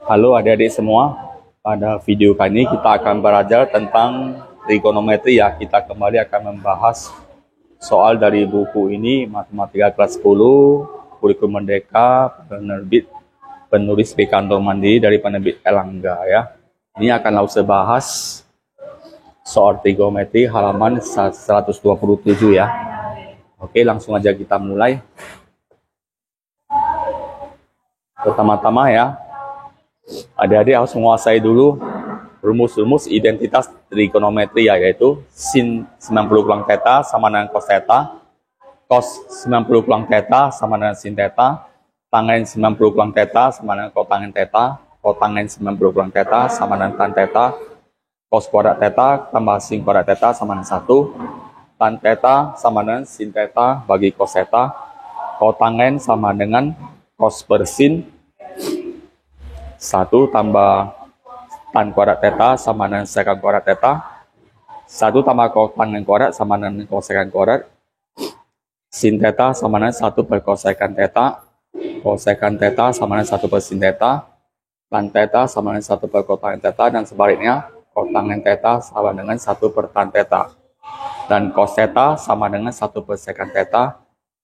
Halo adik-adik semua, pada video kali ini kita akan belajar tentang trigonometri ya. Kita kembali akan membahas soal dari buku ini, Matematika kelas 10, Kurikulum Merdeka, penulis B. Kantor Mandiri dari penerbit Erlangga ya. Ini akan langsung bahas soal trigonometri halaman 127 ya. Oke, langsung aja kita mulai. Pertama-tama ya, adik-adik harus menguasai dulu rumus-rumus identitas trigonometri ya, yaitu sin 90 kurang theta sama dengan cos theta, cos 90 kurang theta sama dengan sin theta, tangen 90 kurang theta sama dengan kotangen theta, kotangen 90 kurang theta sama dengan tan theta, cos kuadrat theta tambah sin kuadrat theta sama dengan 1, tan theta sama dengan sin theta bagi cos theta, kotangen sama dengan cos per sin 1 tambah tan kuadrat theta sama dengan secant kuadrat theta, 1 tambah kotangen kuadrat sama dengan kosekant kuadrat, sin theta sama dengan 1 per kosekant theta, kosekant theta sama dengan 1 per sin theta, tan theta sama dengan 1 per kotangen theta, dan sebaliknya kotangen theta sama dengan 1 per tan theta, dan cos theta sama dengan 1 per secant theta,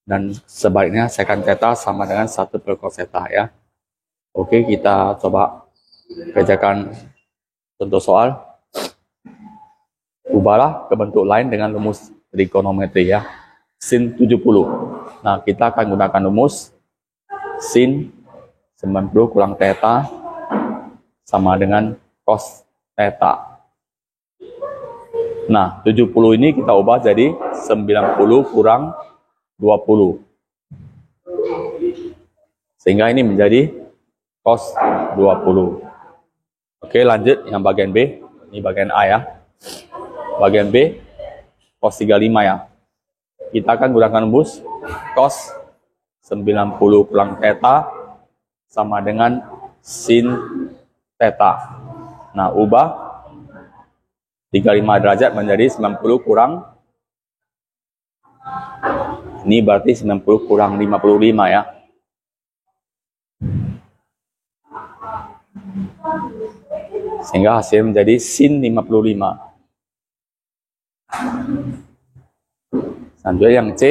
dan sebaliknya secant theta sama dengan 1 per cos theta ya. Oke, kita coba kerjakan contoh soal. Ubahlah ke bentuk lain dengan rumus trigonometri ya. Sin 70. Nah, kita akan gunakan rumus sin 90 kurang theta sama dengan cos theta. Nah, 70 ini kita ubah jadi 90 kurang 20. Sehingga ini menjadi cos 20. Oke, lanjut yang bagian B. Ini bagian A ya. Bagian B, cos 35 ya. Kita akan gunakan rumus cos 90 kurang theta sama dengan sin theta. Nah, ubah 35 derajat menjadi 90 kurang, ini berarti 90 kurang 55 ya. Sehingga hasil menjadi sin 55. Selanjutnya yang C,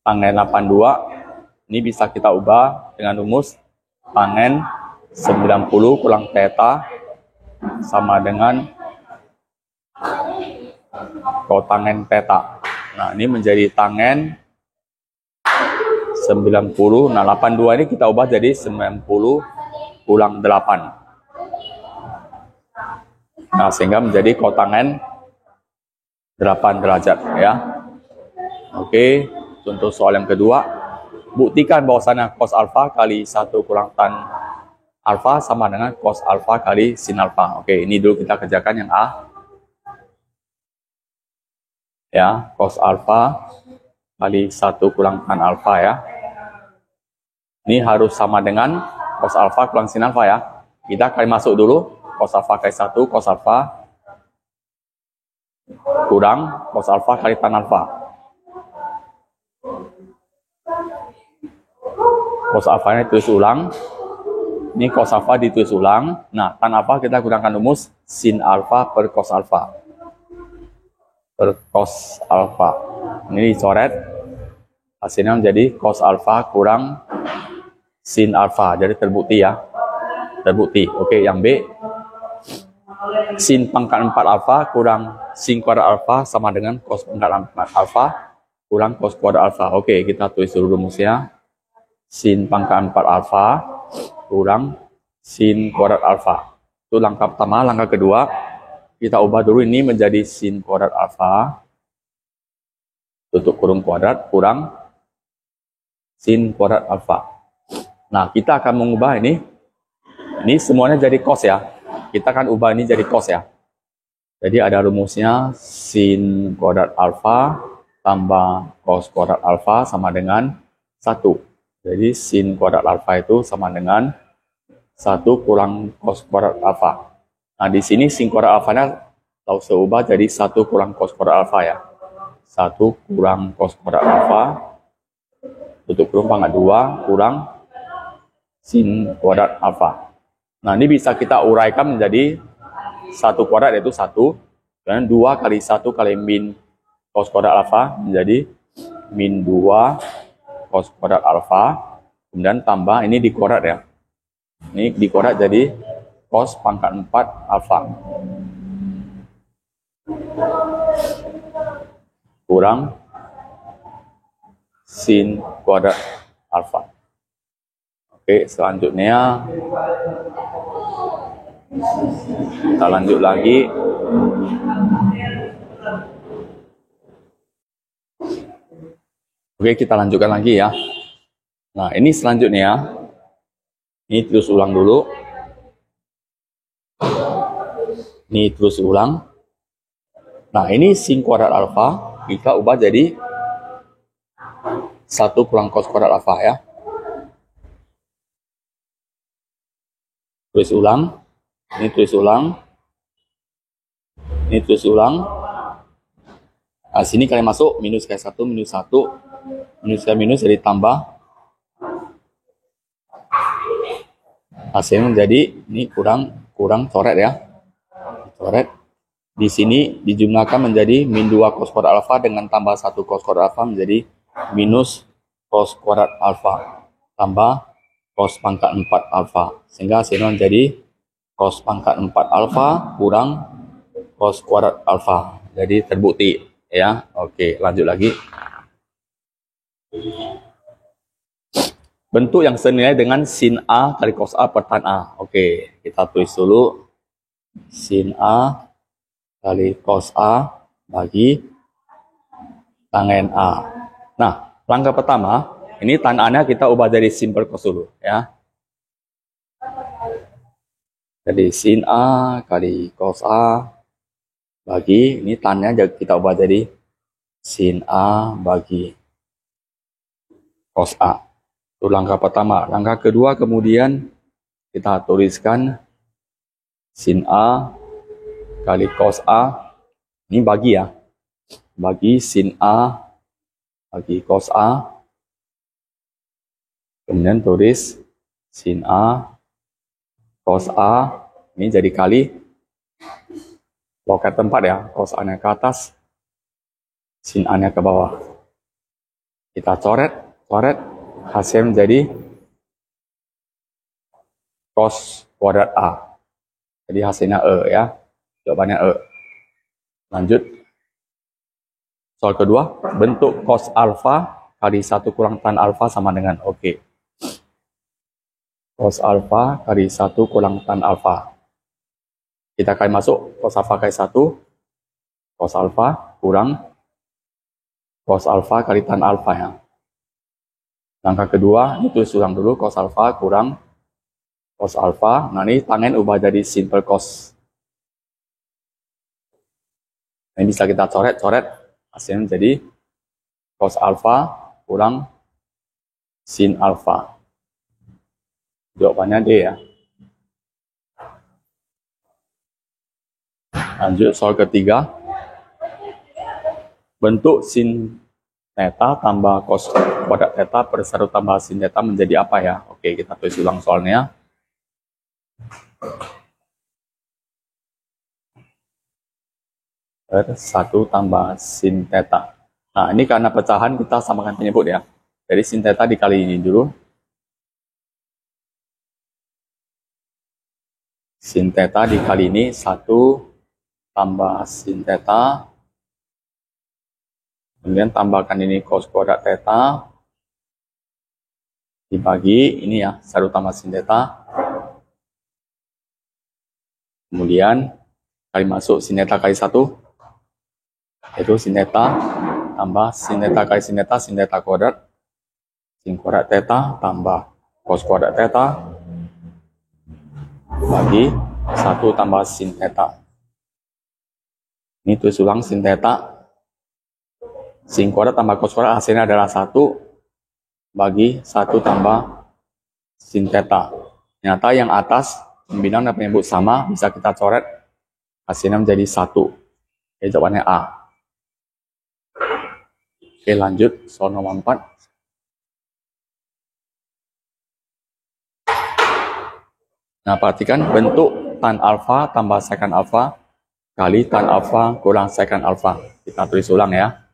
tangen 82. Ini bisa kita ubah dengan rumus tangen 90 kurang theta sama dengan kotangen theta. Nah, ini menjadi tangen 90. Nah, 82 ini kita ubah jadi 90 kurang 8. Nah, sehingga menjadi kotangen 8 derajat ya. Oke, contoh soal yang kedua. Buktikan bahwasannya cos alfa kali 1 kurang tan alfa sama dengan cos alfa kali sin alfa. Oke, ini dulu kita kerjakan yang A. Ya, cos alfa kali 1 kurang tan alfa ya. Ini harus sama dengan cos alfa kurang sin alfa ya. Kita kali masuk dulu. Cos alfa kali 1, cos alfa kurang cos alfa kali tan alfa. Cos alfa ini ditulis ulang. Ini cos alfa ditulis ulang. Nah, tan alfa kita gunakan rumus sin alfa per cos alfa. Per cos alfa. Ini dicoret. Hasilnya menjadi cos alfa kurang sin alfa. Jadi terbukti ya. Terbukti. Oke, yang B. Sin pangkat 4 alfa kurang sin kuadrat alfa sama dengan cos pangkat 4 alfa kurang cos kuadrat alfa. Oke, kita tulis dulu rumusnya. Sin pangkat 4 alfa kurang sin kuadrat alfa. Itu langkah pertama. Langkah kedua, kita ubah dulu ini menjadi sin kuadrat alfa tutup kurung kuadrat kurang sin kuadrat alfa. Nah, kita akan mengubah ini. Ini semuanya jadi cos ya. Kita akan ubah ini jadi cos ya. Jadi ada rumusnya sin kuadrat alfa tambah cos kuadrat alfa sama dengan 1. Jadi sin kuadrat alfa itu sama dengan 1 kurang cos kuadrat alfa. Nah, di sini sin kuadrat alfanya langsung ubah jadi 1 kurang cos kuadrat alfa ya. 1 kurang cos kuadrat alfa tutup kurung pangkat 2 kurang sin kuadrat alfa. Nah, ini bisa kita uraikan menjadi 1 kuadrat yaitu 1, dan 2 kali 1 kali min cos kuadrat alfa menjadi min 2 cos kuadrat alfa, kemudian tambah ini di kuadrat ya. Ini di kuadrat jadi cos pangkat 4 alfa kurang sin kuadrat alfa. Oke, selanjutnya kita lanjut lagi. Oke, kita lanjutkan lagi ya. Nah, ini selanjutnya. Ini terus ulang dulu. Ini terus ulang. Nah, ini sin kuadrat alfa kita ubah jadi 1 kurang cos kuadrat alfa ya. Tulis ulang. Ini tulis ulang. Ini tulis ulang. Nah, sini kalian masuk minus kali 1, minus 1. Minus kali minus jadi tambah. Hasilnya menjadi ini kurang coret ya. Coret. Di sini dijumlahkan menjadi min 2 cos kuadrat alfa dengan tambah 1 cos kuadrat alfa menjadi minus cos kuadrat alfa tambah cos pangkat 4 alfa. Sehingga hasilnya menjadi cos pangkat 4 alfa kurang cos kuadrat alfa. Jadi terbukti ya. Oke, lanjut lagi. Bentuk yang senilai dengan sin A kali cos A per tan A. Oke, kita tulis dulu. Sin A kali cos A bagi tangen A. Nah, langkah pertama, ini tan A-nya kita ubah jadi sin per cos dulu ya. Jadi sin A kali cos A bagi, ini tan-nya kita ubah jadi sin A bagi cos A. Itu langkah pertama. Langkah kedua kemudian kita tuliskan sin A kali cos A. Ini bagi ya. Bagi sin A bagi cos A. Kemudian tulis sin A cos A. Ini jadi kali loket tempat ya. Cos A-nya ke atas, sin A-nya ke bawah. Kita coret. Hasil menjadi cos kuadrat A. Jadi hasilnya E ya. Jawabannya E. Lanjut. Soal kedua, bentuk cos alfa kali 1 kurang tan alfa sama dengan oke. Cos alfa kali 1 kurang tan alfa. Kita akan masuk cos alfa kali 1. Cos alfa kurang cos alfa kali tan alfa ya. Langkah kedua, ini tulis ulang dulu, cos alfa kurang cos alfa. Nah, ini tangen ubah jadi simple cos. Nah, ini bisa kita coret. Hasilnya jadi cos alfa kurang sin alfa. Jawabannya D ya. Lanjut soal ketiga. Bentuk sin theta tambah cos kuadrat theta per 1 tambah sin theta menjadi apa ya? Oke, kita tulis ulang soalnya. Per 1 tambah sin theta. Nah, ini karena pecahan kita samakan penyebut ya. Jadi sin theta dikali ini dulu. Sin theta dikali ini 1 tambah sin theta. Kemudian tambahkan ini cos kuadrat theta dibagi ini ya 1 tambah sin theta. Kemudian kali masuk sin theta kali 1 yaitu sin theta tambah sin theta kali sin theta kuadrat, sin kuadrat theta tambah cos kuadrat theta bagi 1 tambah sin theta. Ini tulis ulang sin theta. Sin kuadrat tambah cos kuadrat hasilnya adalah 1 bagi 1 tambah sin theta. Ternyata yang atas pembinaan dan penyebut sama, bisa kita coret. Hasilnya menjadi 1. Jadi jawabannya A. Oke, lanjut soal nomor 4. Nah, perhatikan bentuk tan alfa tambah secant alfa kali tan alfa kurang secant alfa. Kita tulis ulang ya.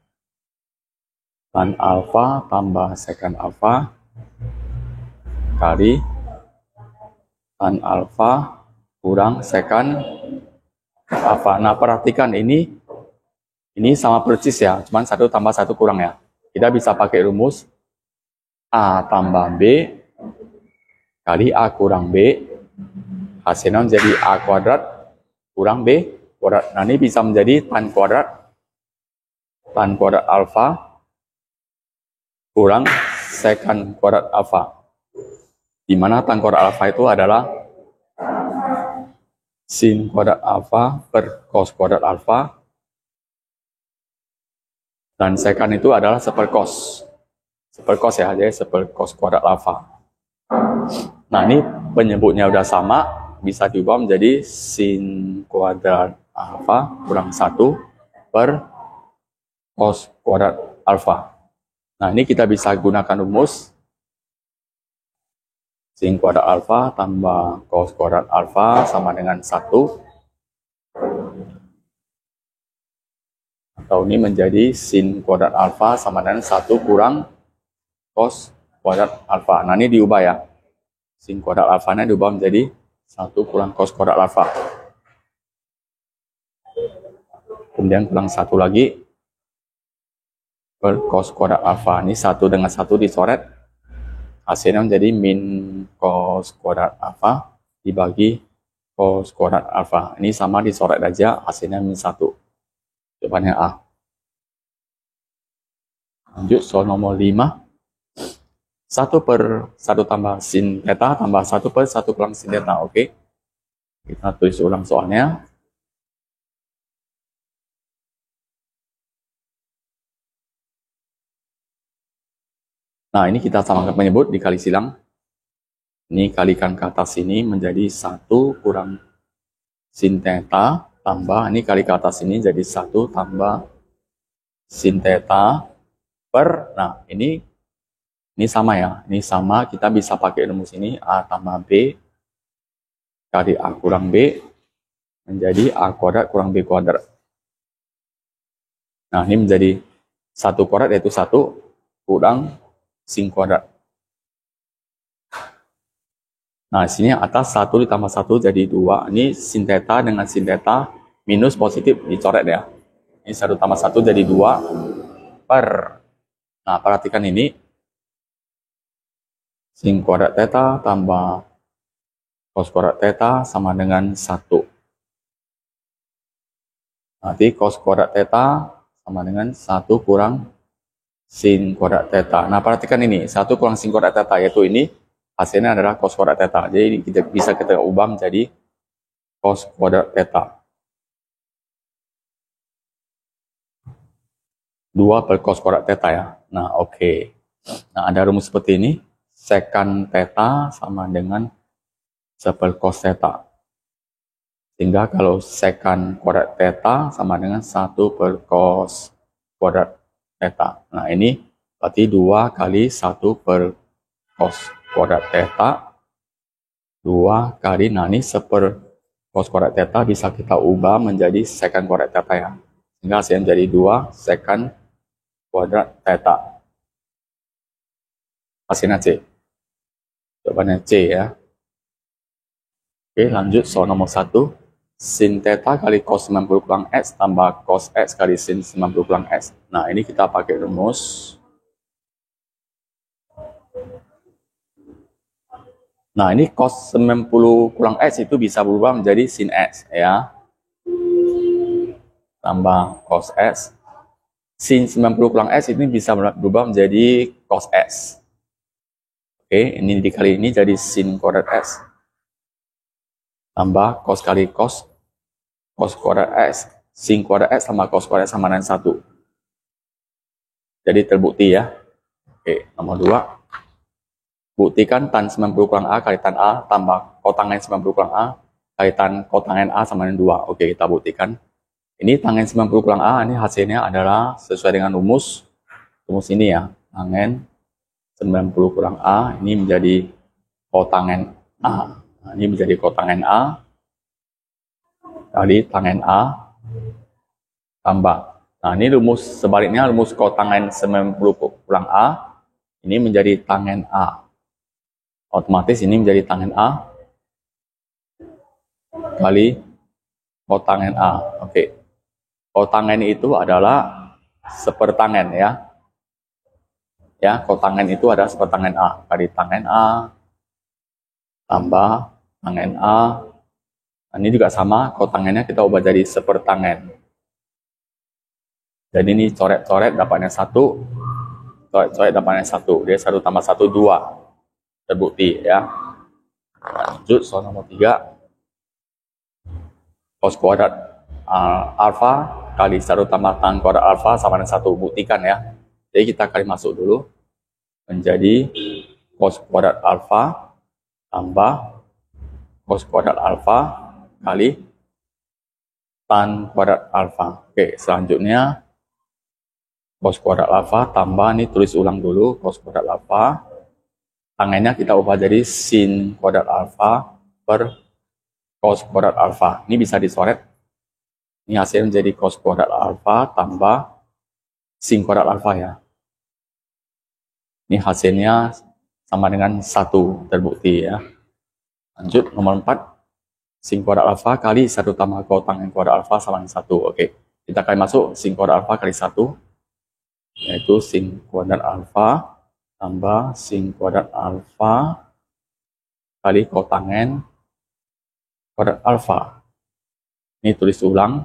Tan alfa tambah secant alfa kali tan alfa kurang secant alfa. Nah, perhatikan ini sama persis ya, cuman 1 tambah 1 kurang ya. Kita bisa pakai rumus A tambah B kali A kurang B, hasilnya menjadi A kuadrat kurang B kuadrat. Nah, ini bisa menjadi tan kuadrat alfa kurang secant kuadrat alfa. Di mana tan kuadrat alfa itu adalah sin kuadrat alfa per cos kuadrat alfa, dan secant itu adalah sepercos ya, jadi sepercos kuadrat alfa. Nah, ini penyebutnya udah sama, bisa diubah menjadi sin kuadrat alfa kurang 1 per cos kuadrat alfa. Nah, ini kita bisa gunakan rumus sin kuadrat alfa tambah cos kuadrat alfa sama dengan 1. Atau ini menjadi sin kuadrat alfa sama dengan 1 kurang cos kuadrat alfa. Nah, ini diubah ya. Sin kuadrat alfanya diubah menjadi 1 kurang cos kuadrat alfa. Kemudian kurang 1 lagi per cos kuadrat alfa. Ini 1 dengan 1 dicoret. Hasilnya menjadi min cos kuadrat alfa dibagi cos kuadrat alfa. Ini sama dicoret aja, hasilnya min 1. Jawabannya A. Lanjut soal nomor 5. 1 per 1 tambah sin theta tambah 1 per 1 kurang sin theta. Oke. Kita tulis ulang soalnya. Nah, ini kita samakan penyebut dikali silang. Ini kalikan ke atas sini menjadi 1 kurang sin theta tambah, ini kali ke atas ini jadi 1 tambah sin theta per, nah ini sama ya, ini sama, kita bisa pakai rumus ini A tambah B kali A kurang B menjadi A kuadrat kurang B kuadrat. Nah, ini menjadi 1 kuadrat yaitu 1 kurang sin kuadrat. Nah, sini atas 1 ditambah 1 jadi 2. Ini sin theta dengan sin theta minus positif dicoret ya. Ini 1 tambah 1 jadi 2 per. Nah, perhatikan ini. Sin kuadrat theta tambah cos kuadrat theta sama dengan 1. Nanti cos kuadrat theta sama dengan 1 kurang sin kuadrat theta. Nah, perhatikan ini. 1 kurang sin kuadrat theta yaitu ini. Hasilnya adalah cos kuadrat theta. Jadi bisa kita ubah menjadi cos kuadrat theta. 2 per cos kuadrat theta ya. Nah, oke. Nah, ada rumus seperti ini. Secant theta sama dengan 1 per cos theta. Sehingga kalau secant kuadrat theta sama dengan 1 per cos kuadrat theta. Nah, ini berarti 2 kali 1 per cos kuadrat theta 2 kali, nah ini 1 per cos kuadrat theta bisa kita ubah menjadi secant kuadrat theta ya, sehingga hasilnya menjadi 2 secant kuadrat theta. Hasilnya C, jawabannya C ya. Oke, lanjut soal nomor 1. Sin theta kali cos 90 kurang X tambah cos X kali sin 90 kurang X. Nah, ini kita pakai rumus. Nah, ini cos 90 kurang X itu bisa berubah menjadi sin X ya. Tambah cos X. Sin 90 kurang X ini bisa berubah menjadi cos X. Oke, ini dikali ini jadi sin kuadrat X. Tambah cos kali cos kuadrat X. Sin kuadrat X tambah cos kuadrat X sama dengan 1. Jadi terbukti ya. Oke, nomor 2. Buktikan tan 90 kurang A kali tan A tambah kotangen 90 kurang A kali tan kotangen A sama dengan 2. Oke, kita buktikan. Ini tangen 90 kurang A, ini hasilnya adalah sesuai dengan rumus ini ya. Tangen 90 kurang A, ini menjadi kotangen A. Nah, ini menjadi kotangen A kali tangen A tambah. Nah, ini rumus sebaliknya, rumus kotangen 90 kurang A, ini menjadi tangen A. Otomatis ini menjadi tangen A kali kotangen A. Oke. Kotangen itu adalah sepertangen ya. Ya, kotangen itu adalah sepertangen A kali tangen A tambah tangen A. Nah, ini juga sama, kotangennya kita ubah jadi sepertangen. Jadi ini coret-coret dapatnya 1, coret-coret dapatnya 1. Dia 1 tambah 1, 2. Terbukti ya. Lanjut soal nomor 3. Cos kuadrat alfa kali 1 tambah tan kuadrat alfa sama dengan 1. Buktikan ya. Jadi kita kali masuk dulu. Menjadi cos kuadrat alfa tambah cos kuadrat alfa kali tan kuadrat alfa. Oke, selanjutnya cos kuadrat alfa tambah, ini tulis ulang dulu, cos kuadrat alfa. Tangennya kita ubah jadi sin kuadrat alfa per cos kuadrat alfa. Ini bisa dicoret. Ini hasilnya menjadi cos kuadrat alfa tambah sin kuadrat alfa ya. Ini hasilnya sama dengan 1, terbukti ya. Lanjut nomor 4. Sin kuadrat alfa kali 1 tambah kotangen kuadrat alfa sama dengan 1. Oke, kita akan masuk sin kuadrat alfa kali 1, yaitu sin kuadrat alfa tambah sin kuadrat alfa kali kotangen kuadrat alfa. Ini tulis ulang,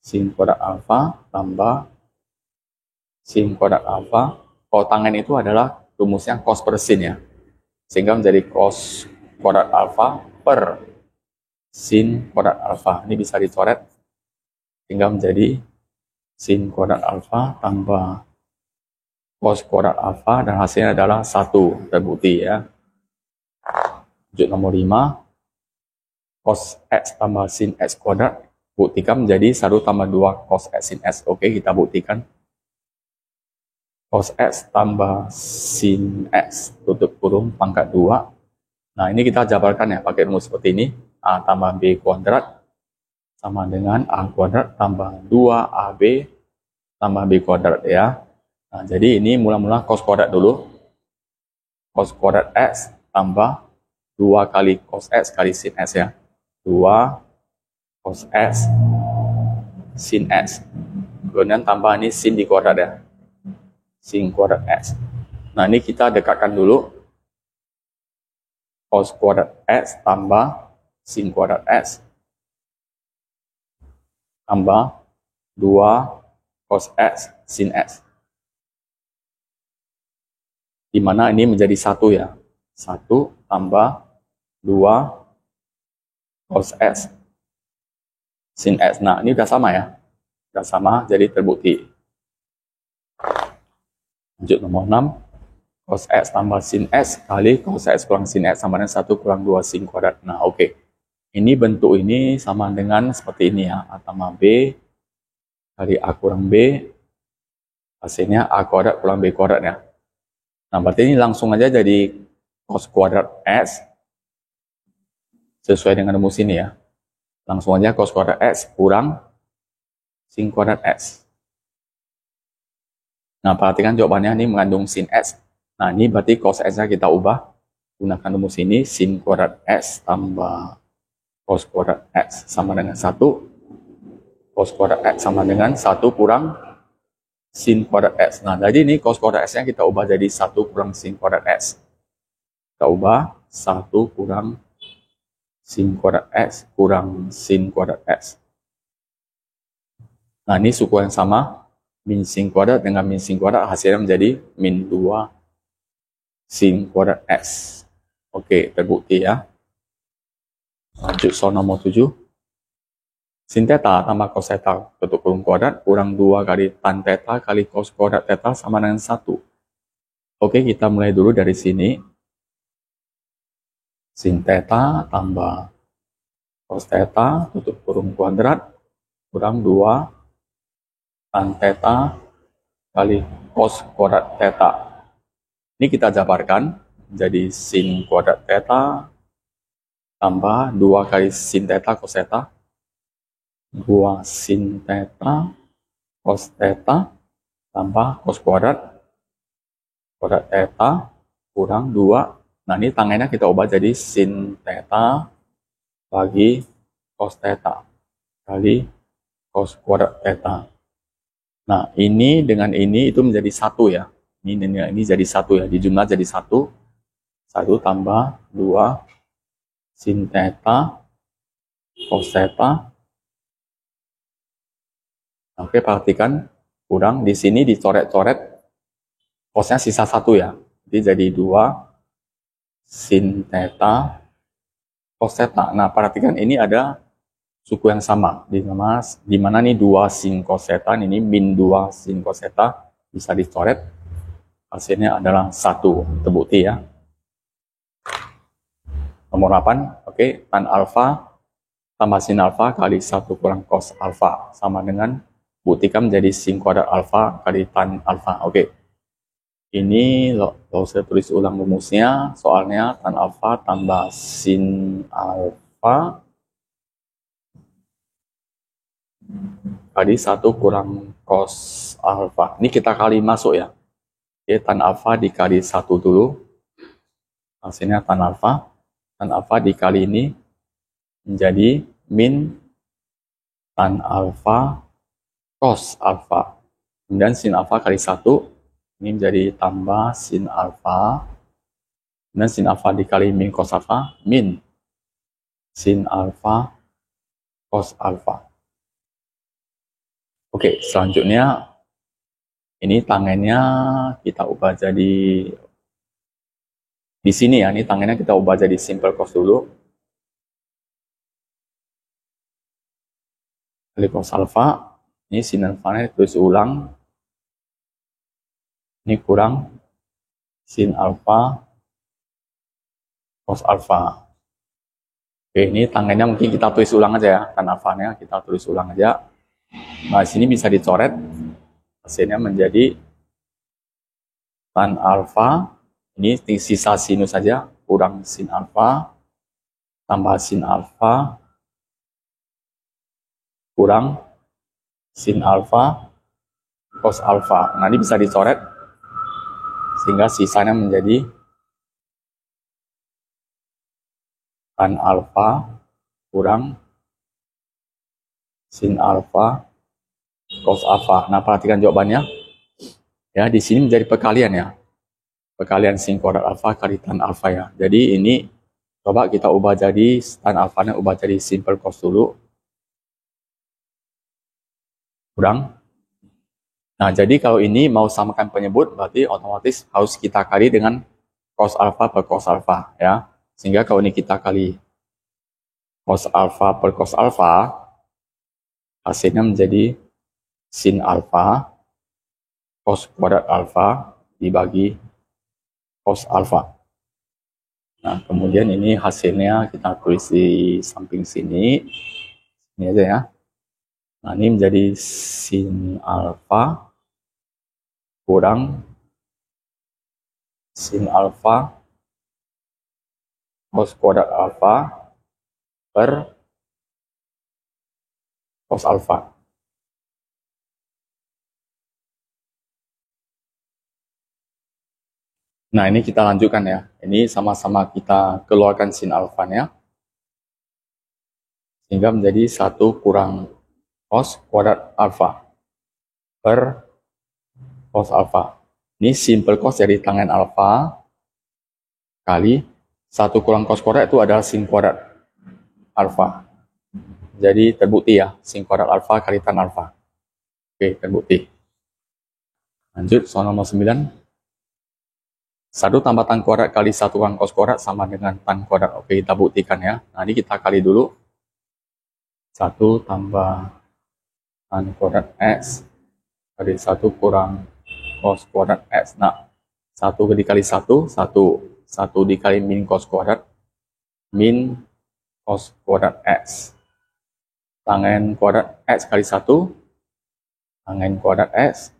sin kuadrat alfa tambah sin kuadrat alfa. Kotangen itu adalah rumusnya cos per sin ya, sehingga menjadi cos kuadrat alfa per sin kuadrat alfa. Ini bisa dicoret sehingga menjadi sin kuadrat alfa tambah cos kuadrat alfa, dan hasilnya adalah 1, terbukti ya. Lanjut nomor 5. Cos x tambah sin x kuadrat, buktikan menjadi 1 tambah 2 cos x sin x. Oke, kita buktikan. Cos x tambah sin x tutup kurung pangkat 2. Nah, ini kita jabarkan ya pakai rumus seperti ini. A tambah B kuadrat sama dengan A kuadrat tambah 2AB tambah B kuadrat ya. Nah, jadi ini mula-mula cos kuadrat dulu. Cos kuadrat X tambah 2 kali cos X kali sin X ya. 2 cos X sin X. Kemudian tambah ini sin di kuadrat ya. Sin kuadrat X. Nah, ini kita dekatkan dulu. Cos kuadrat X tambah sin kuadrat X tambah 2 cos X sin X. Di mana ini menjadi 1 ya. 1 tambah 2 cos X sin X. Nah, ini udah sama ya. Udah sama, jadi terbukti. Lanjut nomor 6. Cos X tambah sin X kali cos X kurang sin X sama dengan 1 kurang 2 sin kuadrat. Nah, oke. Ini bentuk ini sama dengan seperti ini ya. A tambah B kali A kurang B. Hasilnya A kuadrat kurang B kuadrat ya. Nah, berarti ini langsung aja jadi cos kuadrat X sesuai dengan rumus ini ya. Langsung aja cos kuadrat X kurang sin kuadrat X. Nah, perhatikan jawabannya ini mengandung sin X. Nah, ini berarti cos X-nya kita ubah. Gunakan rumus ini, sin kuadrat X tambah cos kuadrat X sama dengan 1. Cos kuadrat X sama dengan 1 kurang sin kuadrat X. Nah, jadi ini cos kuadrat X-nya kita ubah jadi 1 kurang sin kuadrat X. Kita ubah 1 kurang sin kuadrat X kurang sin kuadrat X. Nah, ini suku yang sama. Min sin kuadrat dengan min sin kuadrat hasilnya menjadi min 2 sin kuadrat X. Oke, terbukti ya. Lanjut soal nomor 7. Sin theta tambah cos theta tutup kurung kuadrat kurang 2 kali tan theta kali cos kuadrat theta sama dengan 1. Oke, kita mulai dulu dari sini. Sin theta tambah cos theta tutup kurung kuadrat kurang 2 tan theta kali cos kuadrat theta. Ini kita jabarkan jadi sin kuadrat theta tambah 2 kali sin theta cos theta, 2 sin theta cos theta tambah cos kuadrat theta kurang 2. Nah, ini tangannya kita ubah jadi sin theta bagi cos theta kali cos kuadrat theta. Nah, ini dengan ini itu menjadi 1 ya. Ini jadi 1 ya. Dijumlah jadi 1. 1 tambah 2 sin theta cos theta. Oke, perhatikan kurang di sini dicoret-coret cosnya sisa 1 ya. Jadi jadi 2 sin theta cos theta. Nah, perhatikan ini ada suku yang sama. Di mana nih 2 sin cos theta, ini min 2 sin cos theta bisa dicoret. Hasilnya adalah 1. Terbukti ya. Nomor 8, oke, tan alfa tambah sin alfa kali 1 kurang cos alfa sama dengan buktikan menjadi sin kuadrat alfa kali tan alfa. Oke. Ini kalau saya tulis ulang rumusnya, soalnya tan alfa tambah sin alfa kali 1 kurang cos alfa. Ini kita kali masuk ya. Oke, tan alfa dikali 1 dulu. Hasilnya tan alfa. Tan alfa dikali ini menjadi min tan alfa cos alfa. Kemudian sin alfa kali 1 ini menjadi tambah sin alfa. Kemudian sin alfa dikali min cos alfa, min sin alfa cos alfa. Oke, selanjutnya ini tangannya kita ubah jadi di sini ya, ini tangannya kita ubah jadi simple cos dulu. Kali cos alfa, ini sin alfanya terus ulang. Ini kurang sin alfa cos alfa. Oke, ini tangannya mungkin kita tulis ulang aja ya, tan alfanya kita tulis ulang aja. Nah, di sini bisa dicoret. Hasilnya menjadi tan alfa. Ini sisa sinus saja, kurang sin alfa, tambah sin alfa, kurang sin alfa, cos alfa. Nah, ini bisa dicoret, sehingga sisanya menjadi tan alfa, kurang sin alfa, cos alfa. Nah, perhatikan jawabannya. Ya, di sini menjadi perkalian ya. Perkalian sin kuadrat alfa kali tan alfa ya. Jadi ini coba kita ubah jadi tan alfanya ubah jadi simple cos dulu. Kurang. Nah, jadi kalau ini mau samakan penyebut berarti otomatis harus kita kali dengan cos alfa per cos alfa ya. Sehingga kalau ini kita kali cos alfa per cos alfa, hasilnya menjadi sin alfa cos kuadrat alfa dibagi cos alfa. Nah, kemudian ini hasilnya kita tulis di samping sini. Ini aja ya. Nah, ini menjadi sin alfa kurang sin alfa cos kuadrat alfa per cos alfa. Nah, ini kita lanjutkan ya. Ini sama-sama kita keluarkan sin alfanya. Sehingga menjadi 1 kurang cos kuadrat alfa per cos alfa. Ini simple cos dari tangan alfa kali 1 kurang cos kuadrat itu adalah sin kuadrat alfa. Jadi terbukti ya, sin kuadrat alfa kali tan alfa. Oke, terbukti. Lanjut, soal nomor 9. 1 tambah tan kuadrat kali 1 kurang cos kuadrat sama dengan tan kuadrat. Oke, kita buktikan ya. Nah, ini kita kali dulu. 1 tambah tan kuadrat X kali 1 kurang cos kuadrat X. Nah, 1 dikali 1, 1 dikali min cos kuadrat, min cos kuadrat X. Tangen kuadrat X kali 1, tangen kuadrat X.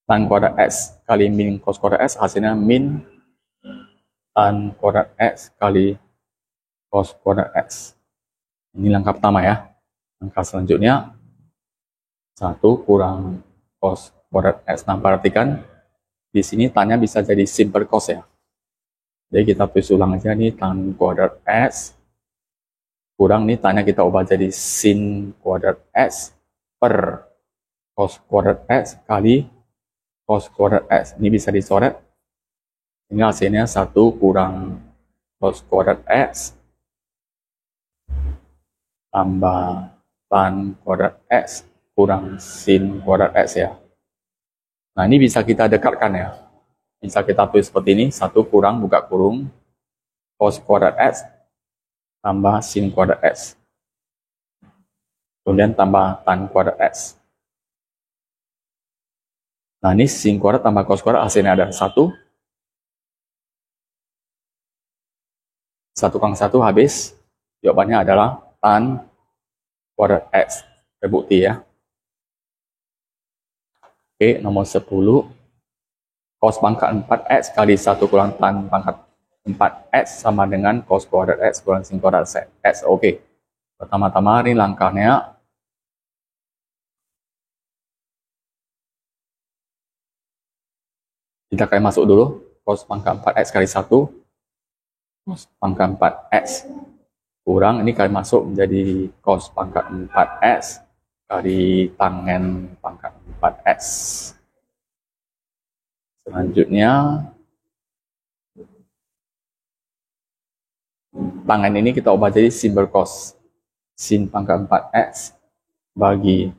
Tan kuadrat X kali min cos kuadrat X, hasilnya min tan kuadrat X kali cos kuadrat X. Ini langkah pertama ya. Langkah selanjutnya 1 kurang cos kuadrat X. Nah, perhatikan di sini tannya bisa jadi simple cos ya. Jadi kita tulis ulang aja nih, tan kuadrat X kurang nih tannya kita ubah jadi sin kuadrat X per cos kuadrat X kali cos kuadrat X. Ini bisa dicoret. Ini hasilnya 1 kurang cos kuadrat X tambah tan kuadrat X kurang sin kuadrat X ya. Nah, ini bisa kita dekatkan ya. Bisa kita tulis seperti ini, 1 kurang buka kurung cos kuadrat X tambah sin kuadrat X. Kemudian tambah tan kuadrat X. Nah, ini sin kuadrat tambah cos kuadrat hasilnya ada 1. 1 kurang 1 habis. Jawabannya adalah tan kuadrat X. Terbukti ya. Oke, nomor 10. Cos pangkat 4X kali 1 kurang tan pangkat 4X sama dengan cos kuadrat X kurang sin kuadrat X. Oke. Pertama-tama ini langkahnya. Kita akan masuk dulu. Cos pangkat 4X kali 1. Cos pangkat 4X kurang, ini kali masuk menjadi cos pangkat 4X kali tangen pangkat 4X. Selanjutnya, tangen ini kita ubah jadi simbol cos. Sin pangkat 4X bagi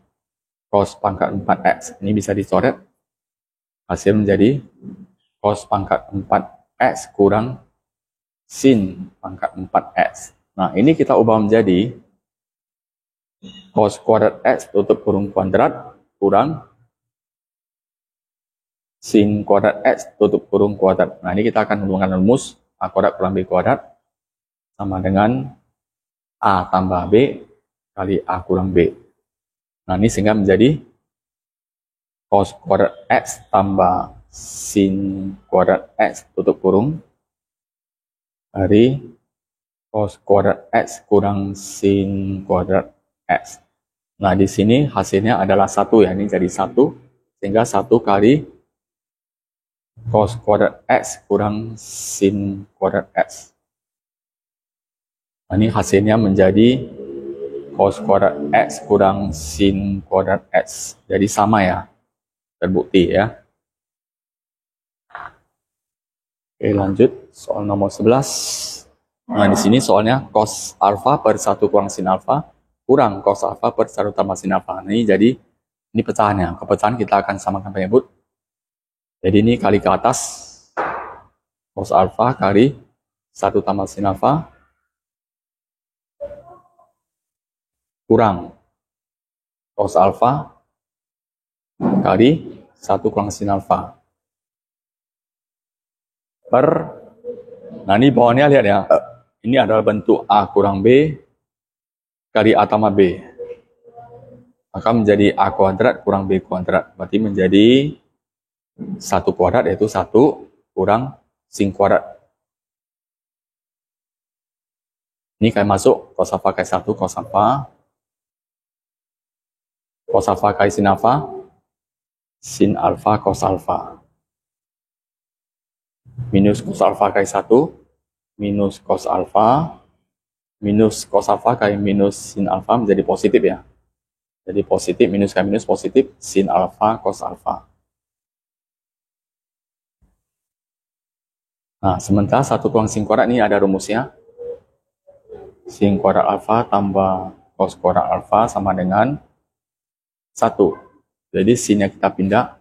cos pangkat 4X. Ini bisa dicoret. Hasil menjadi cos pangkat 4X kurang sin pangkat 4X. Nah, ini kita ubah menjadi cos kuadrat X tutup kurung kuadrat kurang sin kuadrat X tutup kurung kuadrat. Nah, ini kita akan menggunakan rumus A kuadrat kurang B kuadrat sama dengan A tambah B kali A kurang B. Nah, ini sehingga menjadi cos kuadrat X tambah sin kuadrat X tutup kurung dari cos kuadrat X kurang sin kuadrat X. Nah, di sini hasilnya adalah 1 ya. Ini jadi 1. Sehingga 1 kali cos kuadrat X kurang sin kuadrat X. Nah, ini hasilnya menjadi cos kuadrat X kurang sin kuadrat X. Jadi sama ya. Terbukti ya. Oke, lanjut. Soal nomor 11. Nah, di sini soalnya cos alfa per 1 kurang sin alfa kurang cos alfa per 1 tambah sin alfa. Nah, ini jadi ini pecahannya. Kepecahan kita akan samakan penyebut. Jadi ini kali ke atas cos alfa kali 1 tambah sin alfa kurang cos alfa kali 1 kurang sin alfa per, nah ini bawahnya lihat ya, ini adalah bentuk A kurang B kali A tambah B, maka menjadi A kuadrat kurang B kuadrat, berarti menjadi 1 kuadrat, yaitu 1 kurang sin kuadrat. Ini kan masuk cos alfa kali 1 cos alfa kali sin alfa cos alfa, minus cos alfa kali 1 minus cos alfa kali minus sin alfa menjadi positif ya. Jadi positif minus kali minus positif sin alfa cos alfa. Nah, sementara 1 kurang sin kuadrat ini ada rumusnya. Sin kuadrat alfa tambah cos kuadrat alfa sama dengan 1. Jadi sinnya kita pindah.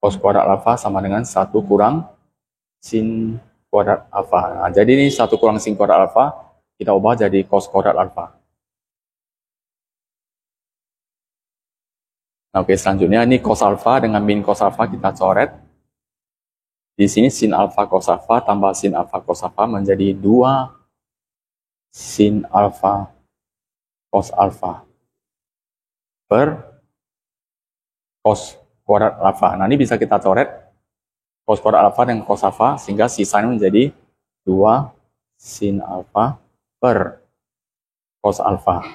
Cos kuadrat alfa sama dengan 1 kurang sin kuadrat alfa. Nah, jadi ini 1 kurang sin kuadrat alfa kita ubah jadi cos kuadrat alfa. Nah, oke, selanjutnya ini cos alfa dengan min cos alfa kita coret. Di sini sin alfa cos alfa tambah sin alfa cos alfa menjadi 2 sin alfa cos alfa per cos kuadrat alfa. Nah, ini bisa kita coret. cos kuadrat alfa dengan cos alfa, sehingga sisanya menjadi 2 sin alfa per cos alfa.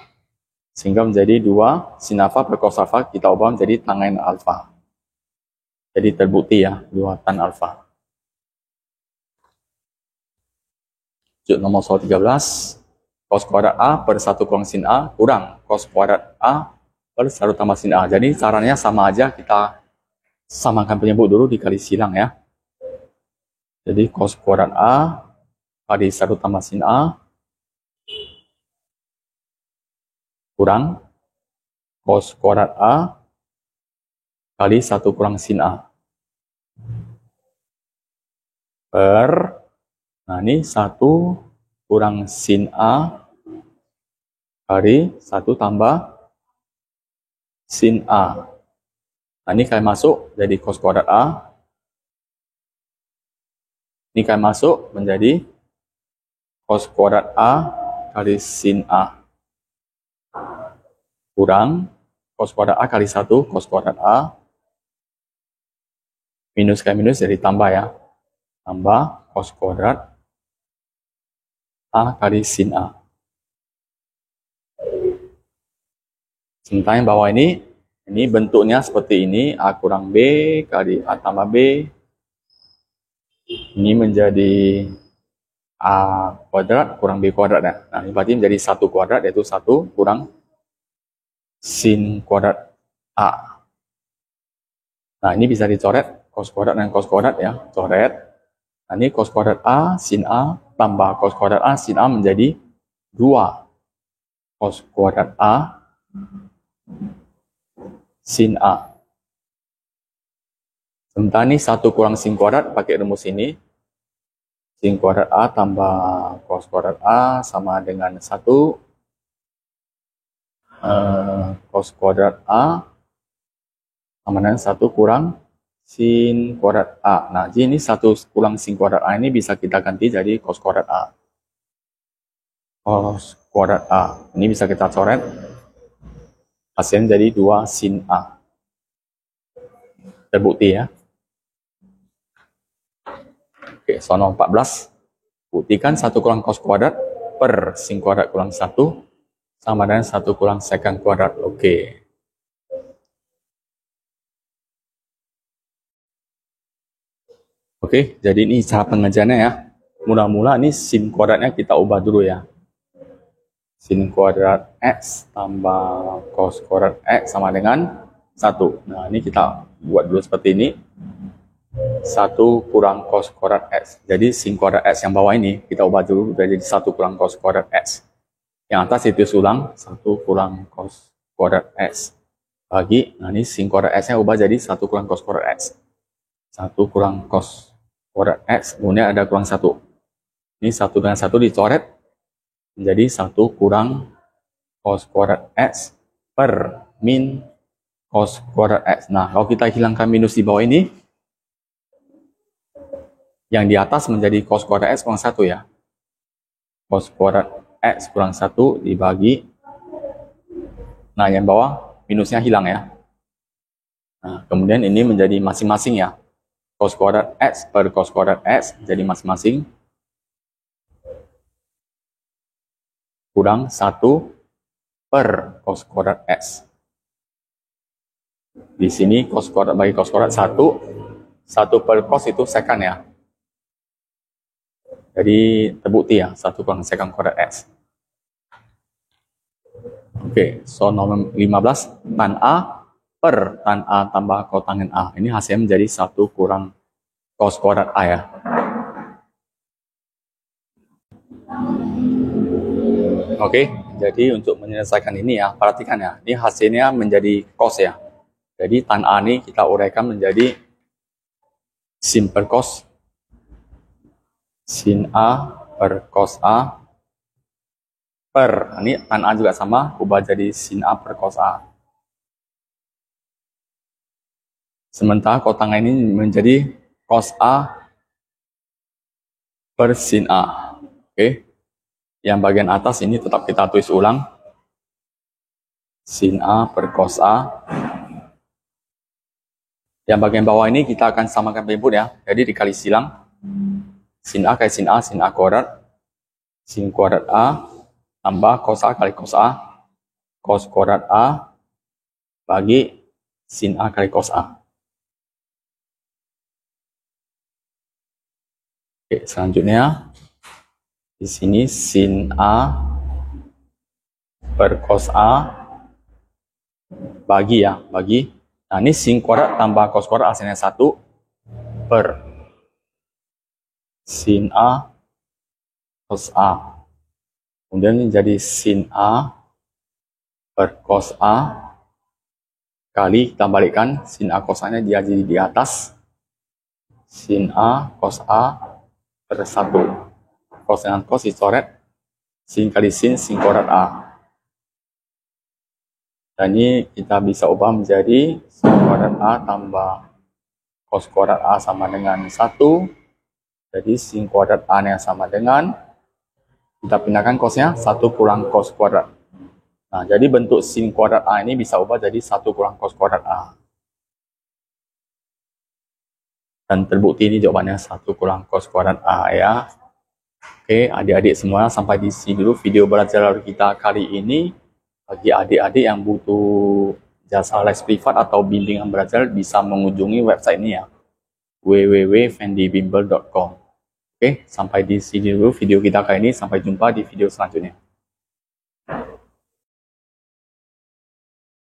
Sehingga menjadi 2 sin alfa per cos alfa, kita ubah menjadi tan alfa. Jadi terbukti ya, 2 tan alfa. Lanjut nomor soal 13. Cos kuadrat A per 1 kurang sin A kurang cos kuadrat A per 1 tambah sin A. Jadi caranya sama aja, kita samakan penyebut dulu dikali silang ya. Jadi cos kuadrat A kali 1 tambah sin A kurang cos kuadrat A kali 1 kurang sin A per, nah ini 1 kurang sin A kali 1 tambah sin A. Nah ini kalian masuk jadi cos kuadrat A. Ini kalian masuk menjadi cos kuadrat A kali sin A kurang cos kuadrat A kali 1 cos kuadrat A minus kali minus jadi tambah ya. Tambah cos kuadrat A kali sin A. Sementara yang bawah ini bentuknya seperti ini, A kurang B kali A tambah B. Ini menjadi A kuadrat kurang B kuadrat ya. Nah, ini berarti menjadi 1 kuadrat, yaitu 1 kurang sin kuadrat A. Nah, ini bisa dicoret cos kuadrat dan cos kuadrat ya, coret. Nah, ini cos kuadrat A sin A tambah cos kuadrat A sin A menjadi 2 cos kuadrat A sin A. Sementara ini 1 kurang sin kuadrat pakai rumus ini. Sin kuadrat A tambah cos kuadrat A sama dengan 1 cos kuadrat A sama dengan 1 kurang sin kuadrat A. Nah, jadi ini 1 kurang sin kuadrat A ini bisa kita ganti jadi cos kuadrat A. Cos kuadrat A. Ini bisa kita coret. Hasilnya jadi 2 sin A. Terbukti ya. Oke, soal nomor 14. Buktikan 1 kurang cos kuadrat per sin kuadrat kurang 1 sama dengan 1 kurang secant kuadrat. Oke. Oke, jadi ini cara pengerjaannya ya. Mula-mula ini sin kuadratnya kita ubah dulu ya. Sin kuadrat X tambah cos kuadrat X sama dengan 1. Nah, ini kita buat dulu seperti ini. 1 kurang cos kuadrat X. Jadi sin kuadrat X yang bawah ini kita ubah dulu jadi 1 kurang cos kuadrat X. Yang atas itu ulang 1 kurang cos kuadrat X. Bagi, nah ini sin kuadrat X-nya ubah jadi 1 kurang cos kuadrat X. 1 kurang cos kuadrat X, kemudian ada kurang 1. Ini 1 dengan 1 dicoret menjadi 1 kurang cos kuadrat X per min cos kuadrat X. Nah, kalau kita hilangkan minus di bawah ini, yang di atas menjadi cos kuadrat X kurang 1 ya. Cos kuadrat X kurang 1 dibagi. Nah, yang bawah minusnya hilang ya. Nah, kemudian ini menjadi masing-masing ya. Cos kuadrat X per cos kuadrat X jadi masing-masing kurang 1 per cos kuadrat X. Di sini cos kuadrat bagi cos kuadrat 1 per cos itu secant ya. Jadi terbukti ya 1 kurang secant kuadrat X. Oke, soal nomor 15, tan A per tan A tambah kotangen A. Ini hasilnya menjadi 1 kurang cos kuadrat A ya. Oke, jadi untuk menyelesaikan ini ya, perhatikan ya, ini hasilnya menjadi cos ya. Jadi tan A ini kita uraikan menjadi sin per cos. Sin A per cos A per, ini tan A juga sama, ubah jadi sin A per cos A. Sementara kotangan ini menjadi cos A per sin A. Oke. Yang bagian atas ini tetap kita tulis ulang. Sin A per cos A Yang bagian bawah ini kita akan samakan input ya. Jadi dikali silang. Sin A kali sin A kuadrat. Sin kuadrat A tambah cos A kali cos A. Cos kuadrat A bagi sin A kali cos A. Oke, selanjutnya di sini sin A per cos A bagi. Nah, ini sin kuadrat tambah cos kuadrat hasilnya 1 per sin A cos A. Kemudian ini jadi sin A per cos A kali kita balikkan sin A cos A-nya dia jadi di atas sin A cos A per 1. Cos dengan cos dicoret, sin kali sin kuadrat A. Dan ini kita bisa ubah menjadi sin kuadrat A tambah cos kuadrat A sama dengan 1. Jadi sin kuadrat A-nya sama dengan, kita pindahkan cosnya 1 kurang cos kuadrat. Nah, jadi bentuk sin kuadrat A ini bisa ubah jadi 1 kurang cos kuadrat A. Dan terbukti ini jawabannya 1 kurang cos kuadrat A ya. Oke, adik-adik semua, sampai di sini dulu video belajar kita kali ini. Bagi adik-adik yang butuh jasa les privat atau bimbingan belajar, bisa mengunjungi website ini ya, www.fendibimbel.com. Oke, sampai di sini dulu video kita kali ini. Sampai jumpa di video selanjutnya.